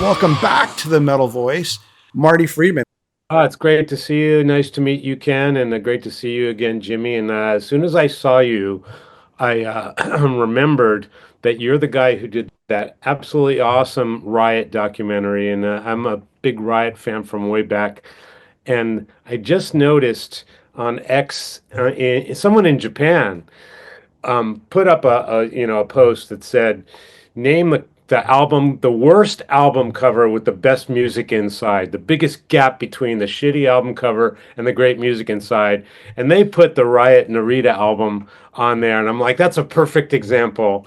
welcome back to the Metal Voice, Marty Friedman. It's great to see you. Nice to meet you, Ken, and great to see you again, Jimmy. And as soon as I saw you, I remembered that you're the guy who did that absolutely awesome Riot documentary, and I'm a big Riot fan from way back. And I just noticed on X, someone in Japan put up a post that said, name the album, the worst album cover with the best music inside, the biggest gap between the shitty album cover and the great music inside. And they put the Riot Narita album on there, and I'm like, that's a perfect example.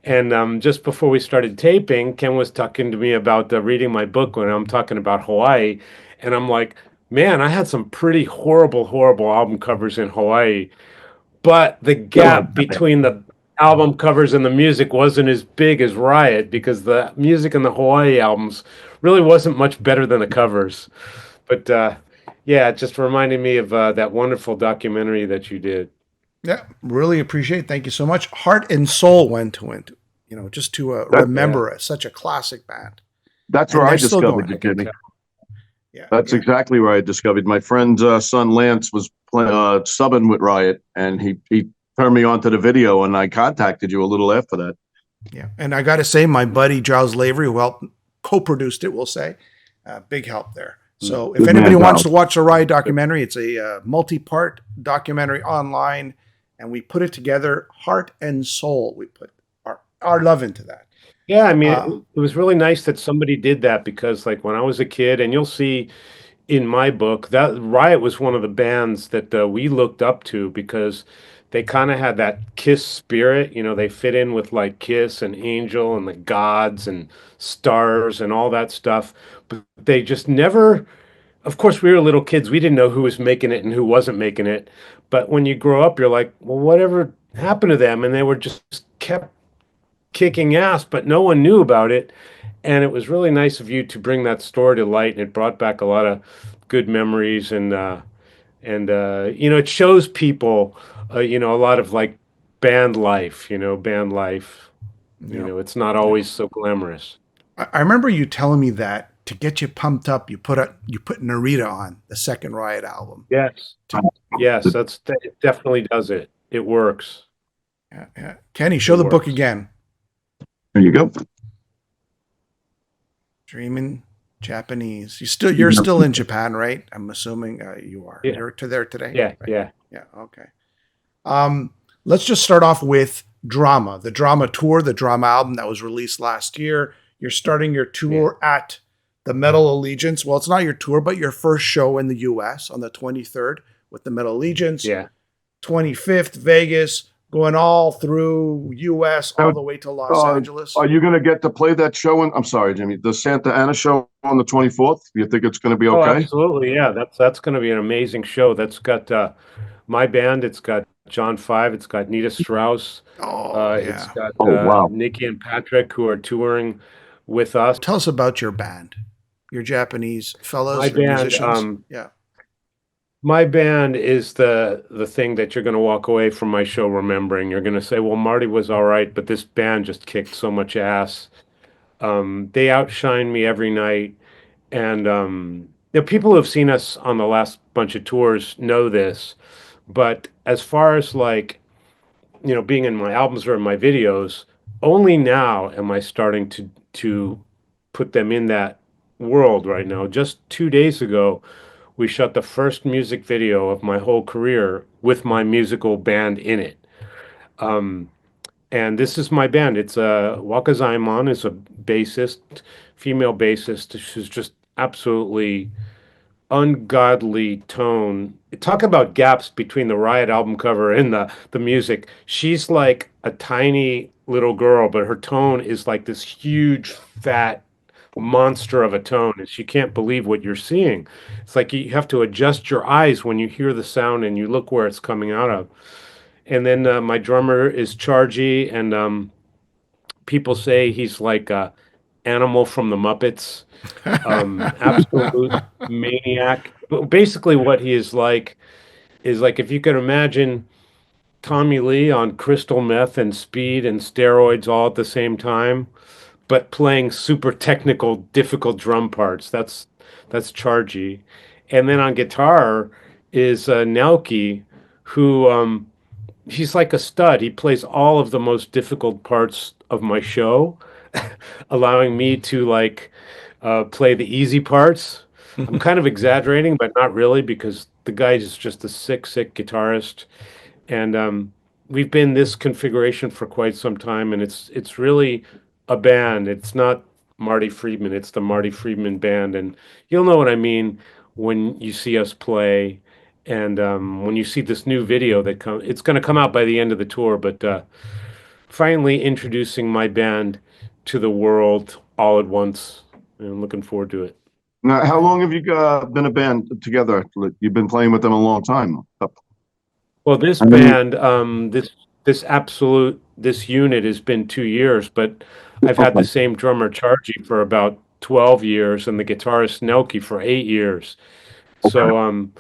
And just before we started taping, Ken was talking to me about reading my book when I'm talking about Hawaii, and I'm like, man, I had some pretty horrible, horrible album covers in Hawaii, but the gap between the album covers and the music wasn't as big as Riot, because the music in the Hawaii albums really wasn't much better than the covers. But yeah, it just reminded me of that wonderful documentary that you did. Yeah, really appreciate it. Thank you so much. Heart and Soul went to it, just to remember such a classic band. That's where I discovered you, Jimmy. Yeah, That's exactly where I discovered. My friend's son Lance was subbing with Riot, and he turned me on to the video, and I contacted you a little after that. Yeah, and I got to say, my buddy Giles Lavery, who helped co-produced it, we'll say, big help there. So if anybody wants to watch the Riot documentary, it's a multi-part documentary online, and we put it together, heart and soul. We put our love into that. Yeah, I mean, it was really nice that somebody did that, because like when I was a kid, and you'll see in my book that Riot was one of the bands that we looked up to, because they kind of had that Kiss spirit. They fit in with like Kiss and Angel and the Gods and Stars and all that stuff, but they just never, of course, we were little kids. We didn't know who was making it and who wasn't making it. But when you grow up, you're like, well, whatever happened to them? And they were just kept kicking ass, but no one knew about it. And it was really nice of you to bring that story to light, and it brought back a lot of good memories. And it shows people, a lot of like band life. It's not always so glamorous. I remember you telling me that to get you pumped up, you put Narita on the second Riot album. Yes, yes, it definitely does it. It works. Yeah. Kenny, show the book again. There you go. Dreaming Japanese. You're still in Japan, right? I'm assuming you are. Yeah. You're there today. Yeah, right? Yeah. Okay. Let's just start off with Drama, the Drama tour, the Drama album that was released last year. You're starting your tour at the Metal Allegiance. Well, it's not your tour, but your first show in the U.S. on the 23rd with the Metal Allegiance. Yeah. 25th, Vegas, going all through U.S. all the way to Los Angeles. Are you going to get to play that show? I'm sorry, Jimmy. The Santa Ana show on the 24th. You think it's going to be okay? Oh, absolutely. Yeah, that's going to be an amazing show. That's got my band. It's got John Five. It's got Nita Strauss. It's got Nikki and Patrick, who are touring with us. Tell us about your band, your Japanese fellows, my band, musicians. My band is the thing that you're going to walk away from my show remembering. You're going to say, well, Marty was all right, but this band just kicked so much ass. They outshine me every night. And people who have seen us on the last bunch of tours know this. But as far as like, being in my albums or in my videos, only now am I starting to put them in that world right now. Just 2 days ago, we shot the first music video of my whole career with my musical band in it. And this is my band. It's Wakazaimon is a bassist, female bassist. She's just absolutely ungodly tone. Talk about gaps between the Riot album cover and the music. She's like a tiny little girl, but her tone is like this huge, fat monster of a tone, and you can't believe what you're seeing. It's like you have to adjust your eyes when you hear the sound and you look where it's coming out of. And then my drummer is Chargy, and people say he's like a animal from the Muppets, absolute maniac. But basically what he is like if you can imagine Tommy Lee on crystal meth and speed and steroids all at the same time, but playing super technical, difficult drum parts. That's Chargy. And then on guitar is Nelky, who he's like a stud. He plays all of the most difficult parts of my show, allowing me to like play the easy parts. I'm kind of exaggerating, but not really, because the guy is just a sick, sick guitarist, and we've been this configuration for quite some time, and it's really a band. It's not Marty Friedman; it's the Marty Friedman band, and you'll know what I mean when you see us play, and when you see this new video that it's going to come out by the end of the tour, but finally introducing my band to the world all at once, and I'm looking forward to it. Now, how long have you been a band together? You've been playing with them a long time. Well, this band, this unit has been 2 years, but I've had the same drummer Chargy for about 12 years and the guitarist Nelky for 8 years. So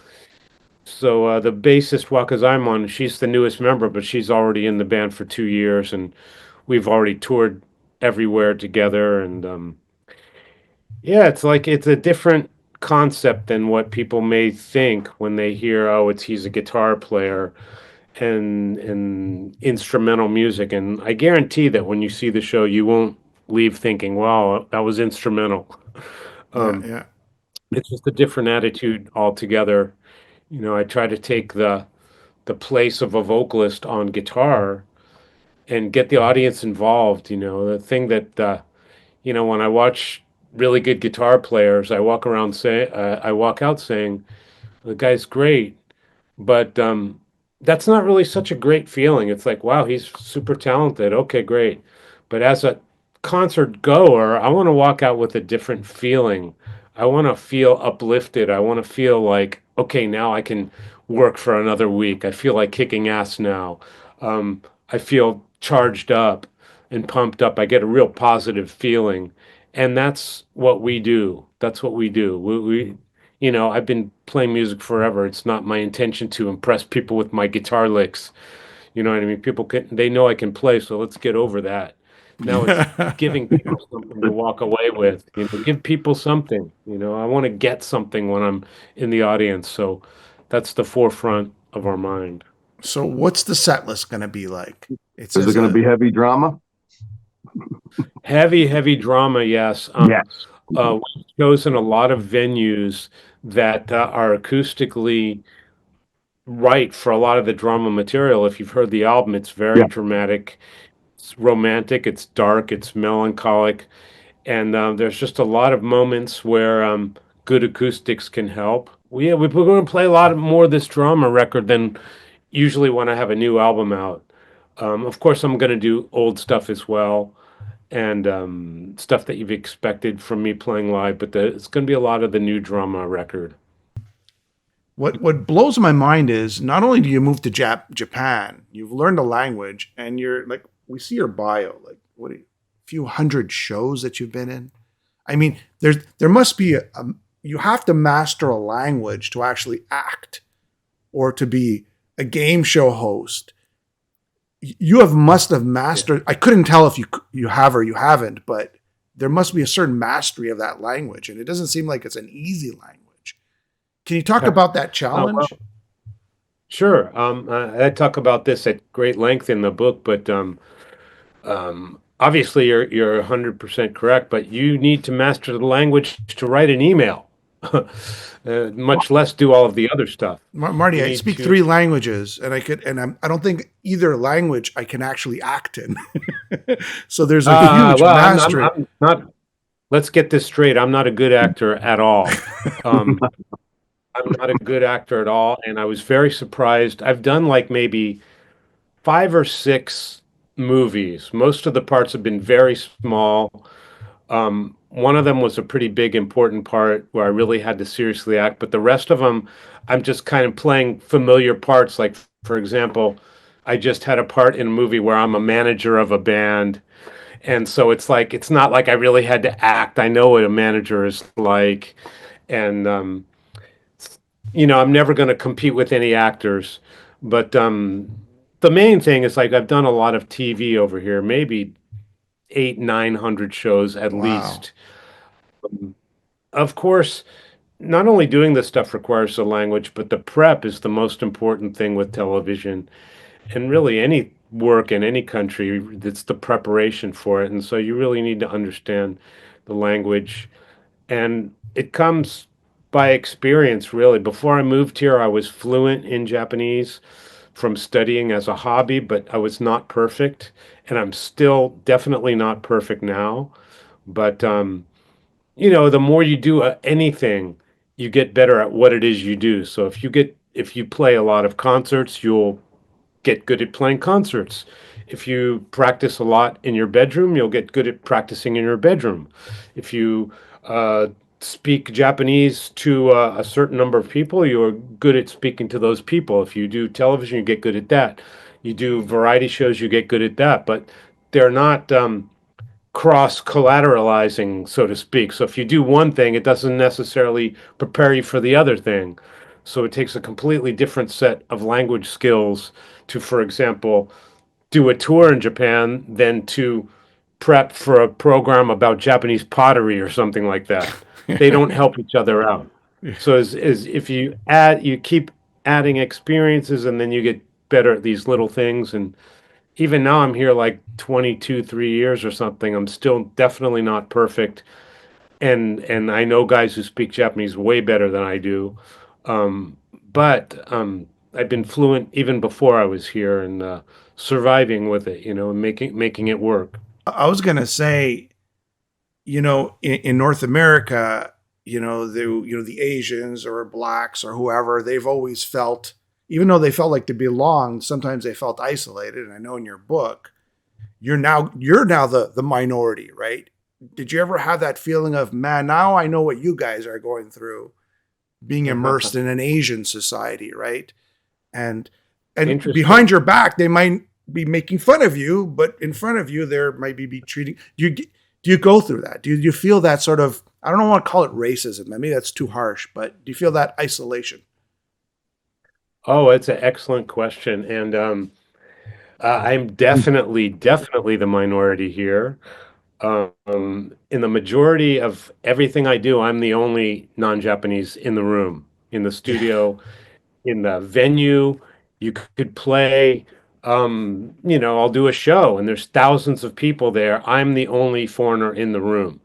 the bassist Wakazimon, she's the newest member, but she's already in the band for 2 years, and we've already toured everywhere together. And yeah, it's a different concept than what people may think when they hear, oh, he's a guitar player and instrumental music. And I guarantee that when you see the show, you won't leave thinking, wow, that was instrumental. Yeah. It's just a different attitude altogether. I try to take the place of a vocalist on guitar and get the audience involved. The thing that when I watch really good guitar players, I walk out saying, the guy's great, but that's not really such a great feeling. It's like, wow, he's super talented. Okay, great. But as a concert goer, I want to walk out with a different feeling. I want to feel uplifted. I want to feel like, okay, now I can work for another week. I feel like kicking ass now. I feel charged up and pumped up. I get a real positive feeling. And that's what we do. That's what we do. I've been playing music forever. It's not my intention to impress people with my guitar licks. You know what I mean? They know I can play, so let's get over that. Now it's giving people something to walk away with. Give people something. I want to get something when I'm in the audience. So that's the forefront of our mind. So what's the set list going to be like? Is it going to be heavy drama? Heavy drama, yes. Yes. We've chosen a lot of venues that are acoustically right for a lot of the drama material. If you've heard the album, it's very dramatic, it's romantic, it's dark, it's melancholic, and there's just a lot of moments where good acoustics can help. We're going to play a lot more of this drama record than usually when I have a new album out. Of course, I'm going to do old stuff as well, and stuff that you've expected from me playing live, but it's going to be a lot of the new drama record. What blows my mind is not only do you move to Japan, you've learned a language, and you're like, we see your bio, like a few hundred shows that you've been in. I mean, there must be you have to master a language to actually act or to be a game show host. You must have mastered. I couldn't tell if you have or you haven't, but there must be a certain mastery of that language, and it doesn't seem like it's an easy language. Can you talk about that challenge? Well, sure. I talk about this at great length in the book, but obviously you're 100% correct. But you need to master the language to write an email, much less do all of the other stuff. Marty, I speak 3 languages, and I don't think either language I can actually act in. So there's a huge mastery. I'm not. Let's get this straight. I'm not a good actor at all. I'm not a good actor at all, and I was very surprised. I've done like maybe 5 or 6 movies. Most of the parts have been very small. One of them was a pretty big, important part where I really had to seriously act, but the rest of them, I'm just kind of playing familiar parts. Like, for example, I just had a part in a movie where I'm a manager of a band, and so it's not like I really had to act. I know what a manager is like, and I'm never going to compete with any actors, but the main thing is, like, I've done a lot of TV over here, maybe 8, 900 shows at Wow. least. Of course, not only doing this stuff requires the language, but the prep is the most important thing with television and really any work in any country. It's the preparation for it. And so you really need to understand the language. And it comes by experience, really. Before I moved here, I was fluent in Japanese from studying as a hobby, but I was not perfect. And I'm still definitely not perfect now. But the more you do anything, you get better at what it is you do. So if you play a lot of concerts, you'll get good at playing concerts. If you practice a lot in your bedroom, you'll get good at practicing in your bedroom. If you uh, speak Japanese to a certain number of people, you're good at speaking to those people. If you do television, you get good at that. You do variety shows, you get good at that. But they're not cross collateralizing, so to speak. So if you do one thing, it doesn't necessarily prepare you for the other thing. So it takes a completely different set of language skills to, for example, do a tour in Japan than to prep for a program about Japanese pottery or something like that. They don't help each other out. So as if you keep adding experiences and then you get better at these little things. And even now I'm here like 22, 3 years or something. I'm still definitely not perfect. And I know guys who speak Japanese way better than I do. Um, but I've been fluent even before I was here and surviving with it, and making it work. I was gonna say, in North America, the Asians or blacks or whoever, they've always felt, even though they felt like they belonged, sometimes they felt isolated. And I know in your book, you're now the minority, right? Did you ever have that feeling of, man, now I know what you guys are going through, being immersed in an Asian society, right? And behind Interesting. your back, they might be making fun of you, but in front of you, there might be treating do you go through that? Do you feel that sort of, I don't want to call it racism. Maybe that's too harsh, but do you feel that isolation? Oh, it's an excellent question. And I'm definitely the minority here. In the majority of everything I do, I'm the only non-Japanese in the room, in the studio, in the venue. You could play, I'll do a show and there's thousands of people there. I'm the only foreigner in the room.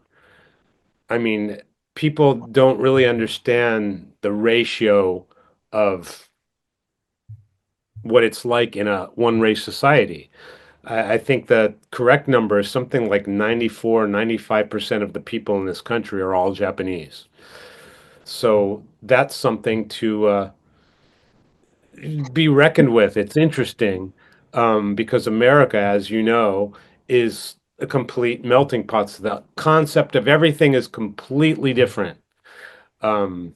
I mean, people don't really understand the ratio of what it's like in a one race society. I think the correct number is something like 94, 95% of the people in this country are all Japanese. So that's something to be reckoned with. It's interesting because America, as you know, is a complete melting pot. So the concept of everything is completely different. Um,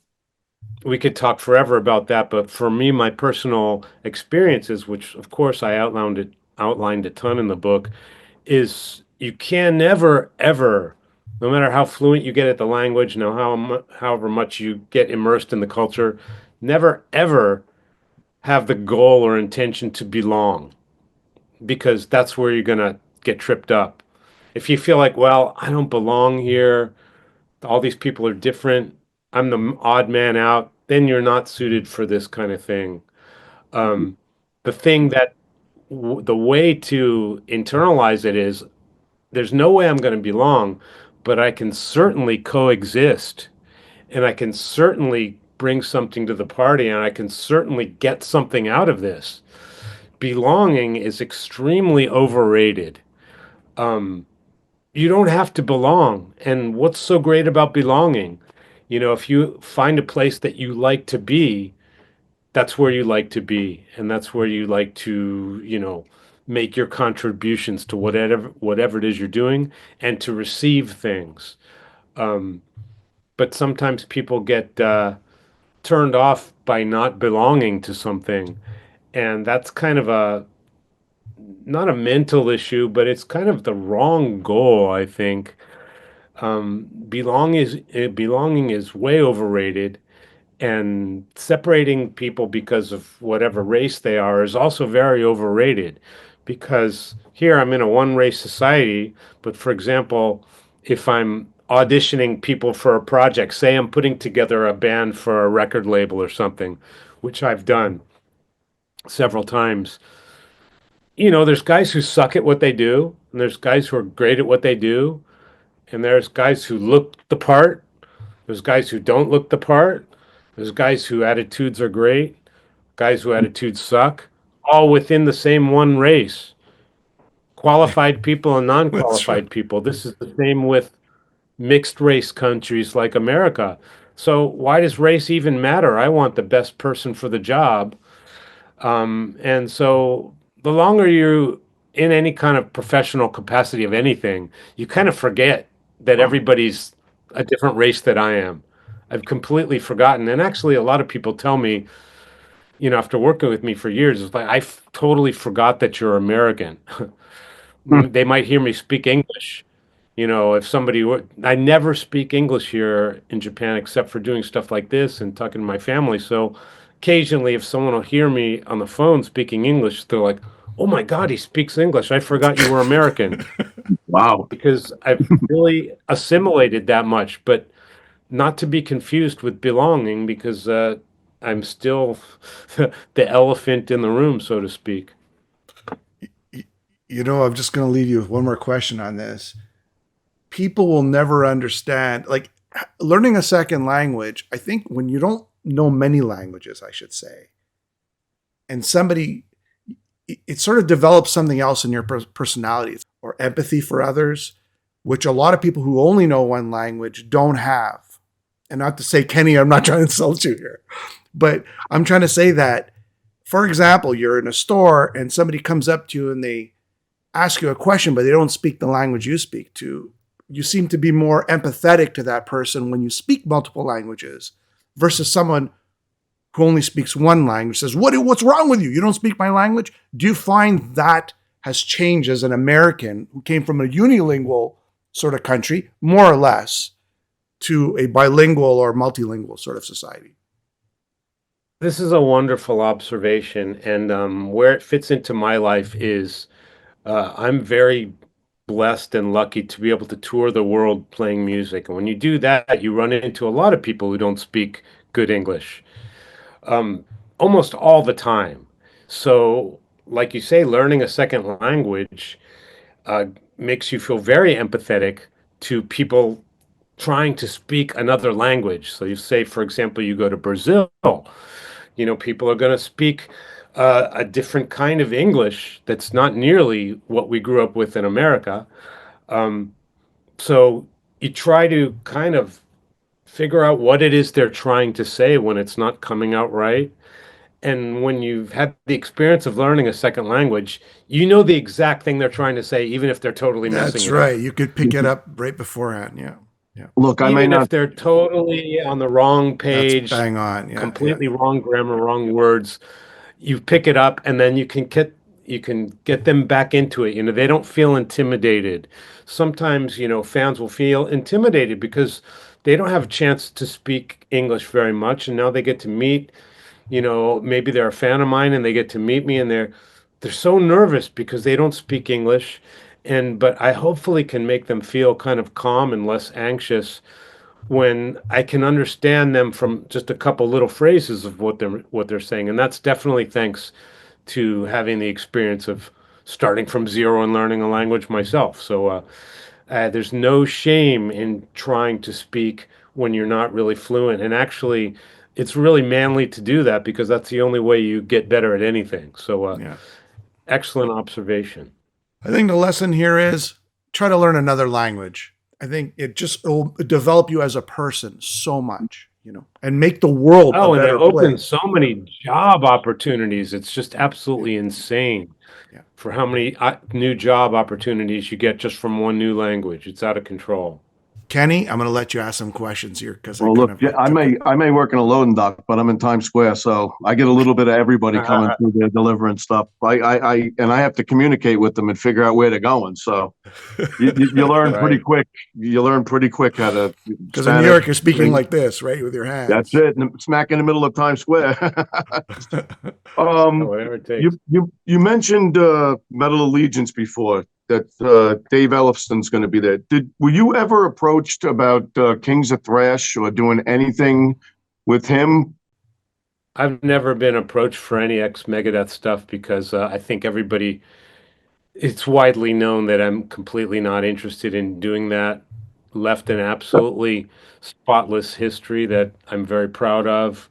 we could talk forever about that, but for me, my personal experiences, which of course I outlined a ton in the book, is you can never ever, no matter how fluent you get at the language, however much you get immersed in the culture, never ever have the goal or intention to belong, because that's where you're gonna get tripped up. If you feel like, well, I don't belong here, all these people are different, I'm the odd man out, then you're not suited for this kind of thing. Um, the thing that the way to internalize it is there's no way I'm going to belong, but I can certainly coexist and I can certainly bring something to the party and I can certainly get something out of this. Belonging is extremely overrated. Um, you don't have to belong. And what's so great about belonging? If you find a place that you like to be, that's where you like to be. And that's where you like to, make your contributions to whatever it is you're doing and to receive things. Um, but sometimes people get turned off by not belonging to something. And that's kind of not a mental issue, but it's kind of the wrong goal, I think. Belonging is way overrated, and separating people because of whatever race they are is also very overrated, because here I'm in a one race society. But for example, if I'm auditioning people for a project, say I'm putting together a band for a record label or something, which I've done several times, there's guys who suck at what they do, and there's guys who are great at what they do, and there's guys who look the part, there's guys who don't look the part, there's guys who attitudes are great, guys who attitudes suck, all within the same one race. Qualified people and That's true. non-qualified people. This is the same with mixed race countries like America. So why does race even matter? I want the best person for the job. And so the longer you're in any kind of professional capacity of anything, you kind of forget that everybody's a different race that I am. I've completely forgotten. And actually, a lot of people tell me, after working with me for years, it's like, totally forgot that you're American. They might hear me speak English. If somebody were, I never speak English here in Japan except for doing stuff like this and talking to my family. So occasionally, if someone will hear me on the phone speaking English, they're like, "Oh my God, he speaks English. I forgot you were American." Wow. Because I've really assimilated that much, but not to be confused with belonging, because I'm still the elephant in the room, so to speak. I'm just going to leave you with one more question on this. People will never understand, like learning a second language. I think when you don't know many languages, I should say, and it sort of develops something else in your personality or empathy for others, which a lot of people who only know one language don't have. And not to say, Kenny, I'm not trying to insult you here, but I'm trying to say that, for example, you're in a store and somebody comes up to you and they ask you a question, but they don't speak the language you speak to. You seem to be more empathetic to that person when you speak multiple languages versus someone who only speaks one language says, what's wrong with you? You don't speak my language? Do you find that has changed as an American who came from a unilingual sort of country, more or less, to a bilingual or multilingual sort of society? This is a wonderful observation, and where it fits into my life is I'm very blessed and lucky to be able to tour the world playing music. And when you do that, you run into a lot of people who don't speak good English, almost all the time. So, like you say, learning a second language uh, makes you feel very empathetic to people trying to speak another language. So, you say, for example, you go to Brazil, people are going to speak a different kind of English that's not nearly what we grew up with in America. Um, so you try to kind of figure out what it is they're trying to say when it's not coming out right. And when you've had the experience of learning a second language, you know the exact thing they're trying to say, even if they're totally messing That's it right. up. You could pick it up right beforehand. Yeah. Yeah. Look, I may Even if not. they're totally on the wrong That's page, bang on. Yeah. Yeah. completely wrong grammar, wrong words, you pick it up and then you can get them back into it. They don't feel intimidated. Sometimes, fans will feel intimidated because they don't have a chance to speak English very much, and now they get to meet, maybe they're a fan of mine and they get to meet me, and they're so nervous because they don't speak English. But I hopefully can make them feel kind of calm and less anxious when I can understand them from just a couple little phrases of what they're saying. And that's definitely thanks to having the experience of starting from zero and learning a language myself. So there's no shame in trying to speak when you're not really fluent. And actually, it's really manly to do that because that's the only way you get better at anything. So Yeah. excellent observation. I think the lesson here is try to learn another language. I think it'll develop you as a person so much, and make the world Oh, a and it better opens place. so many job opportunities. It's just absolutely insane Yeah. for how many new job opportunities you get just from one new language. It's out of control. Kenny, I'm going to let you ask some questions here because Well, look, yeah, I may work in a loading dock, but I'm in Times Square, so I get a little bit of everybody coming through there delivering stuff. I have to communicate with them and figure out where they're going. So you learn pretty quick. You learn pretty quick how to. Because in New York, you're speaking like this, right, with your hands. That's it, smack in the middle of Times Square. Whatever it takes. You mentioned Metal Allegiance before. That Dave Ellefson's going to be there. Were you ever approached about Kings of Thrash or doing anything with him? I've never been approached for any ex-Megadeth stuff because I think it's widely known that I'm completely not interested in doing that. Left an absolutely spotless history that I'm very proud of.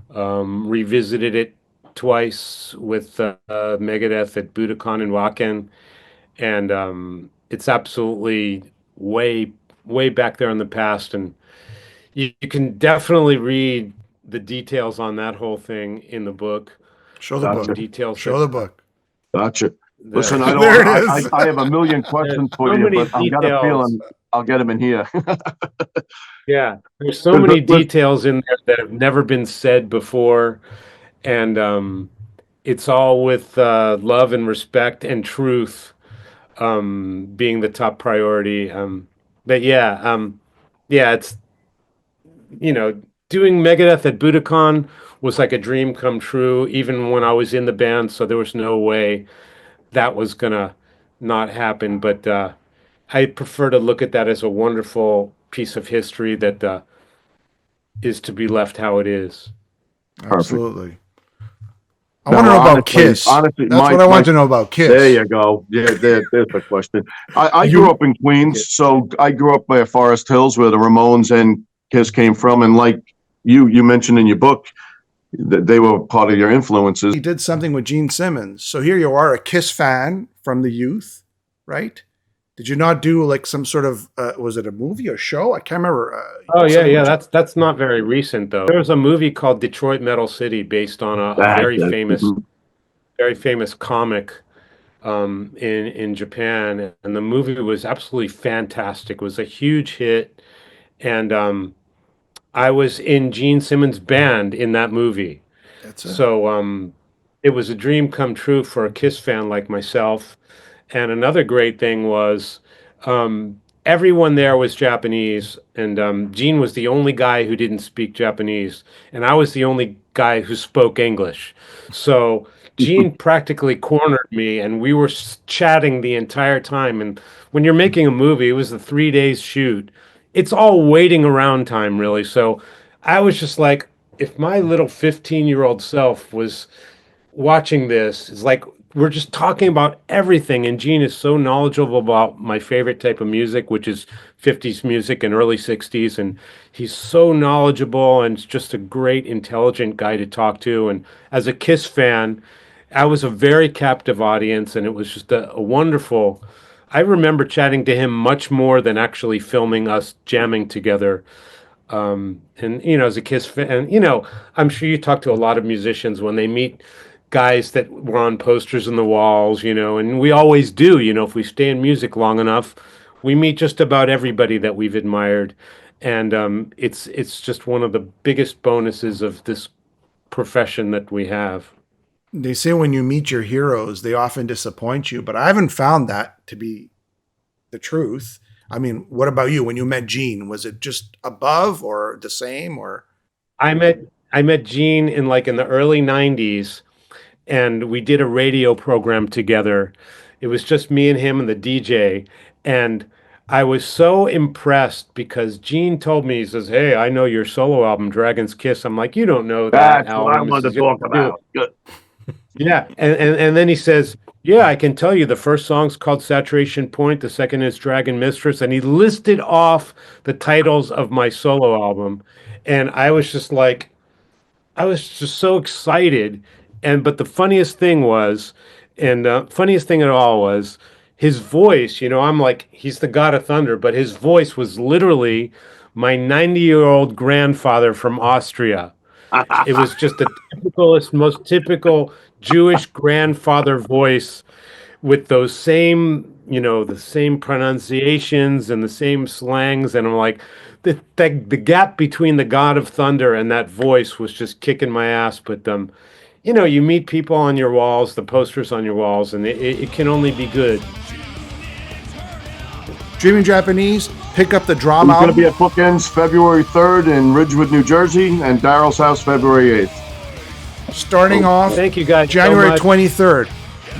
Revisited it twice with Megadeth at Budokan and Wacken. And it's absolutely way back there in the past, and you can definitely read the details on that whole thing in the book. Show the book. Details. Show the book. Gotcha. Listen, I have a million questions for you, but I've got a feeling I'll get them in here. Yeah, there's so many details in there that have never been said before, and it's all with love and respect and truth. Being the top priority. But yeah, it's, doing Megadeth at Budokan was like a dream come true, even when I was in the band. So there was no way that was gonna not happen. But I prefer to look at that as a wonderful piece of history that is to be left how it is. Absolutely. I want to know about Kiss. Honestly, that's what I want to know about Kiss. There you go. Yeah, there's the question. I grew up in Queens, so I grew up by Forest Hills, where the Ramones and Kiss came from, and like you mentioned in your book, that they were part of your influences. He did something with Gene Simmons, so here you are, a Kiss fan from the youth, right? Did you not do like some sort of was it a movie or show? I can't remember. That's not very recent though. There was a movie called Detroit Metal City based on a very famous comic in Japan, and the movie was absolutely fantastic. It was a huge hit, and I was in Gene Simmons' band in that movie. So it was a dream come true for a Kiss fan like myself. And another great thing was everyone there was Japanese, and Gene was the only guy who didn't speak Japanese, and I was the only guy who spoke English. So Gene practically cornered me, and we were chatting the entire time. And when you're making a movie, it was a 3 days shoot. It's all waiting around time, really. So I was just like, if my little 15-year-old self was watching this, it's like we're just talking about everything, and Gene is so knowledgeable about my favorite type of music, which is 50s music and early 60s, and he's so knowledgeable and just a great, intelligent guy to talk to. And as a Kiss fan, I was a very captive audience, and it was just a wonderful. I remember chatting to him much more than actually filming us jamming together. And as a Kiss fan, I'm sure you talk to a lot of musicians when they meet guys that were on posters in the walls, and we always do, if we stay in music long enough, we meet just about everybody that we've admired. And it's just one of the biggest bonuses of this profession that we have. They say when you meet your heroes, they often disappoint you, but I haven't found that to be the truth. I mean, what about you? When you met Gene, was it just above or the same? Or I met Gene in the early 90s, and we did a radio program together. It was just me and him and the DJ, and I was so impressed because Gene told me, he says, "Hey, I know your solo album, Dragon's Kiss." I'm like, "You don't know that That's album." what I wanted to talk about. Good. Yeah, and then he says, "Yeah, I can tell you the first song's called Saturation Point, the second is Dragon Mistress," and he listed off the titles of my solo album, and I was just so excited. But the funniest thing was, funniest thing at all was his voice. I'm like, he's the God of Thunder, but his voice was literally my 90-year-old grandfather from Austria. It was just the most typical Jewish grandfather voice with those same the same pronunciations and the same slangs, and I'm like, the gap between the God of Thunder and that voice was just kicking my ass. But you meet people on your walls, the posters on your walls, and it can only be good. Dreaming Japanese, pick up the drama It's going to album. be at Bookends February 3rd in Ridgewood, New Jersey, and Daryl's house February 8th. Starting off Thank you guys. January so much. 23rd,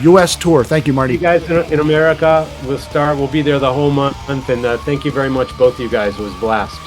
U.S. tour. Thank you, Marty. You guys in America, we'll be there the whole month, and thank you very much, both of you guys. It was a blast.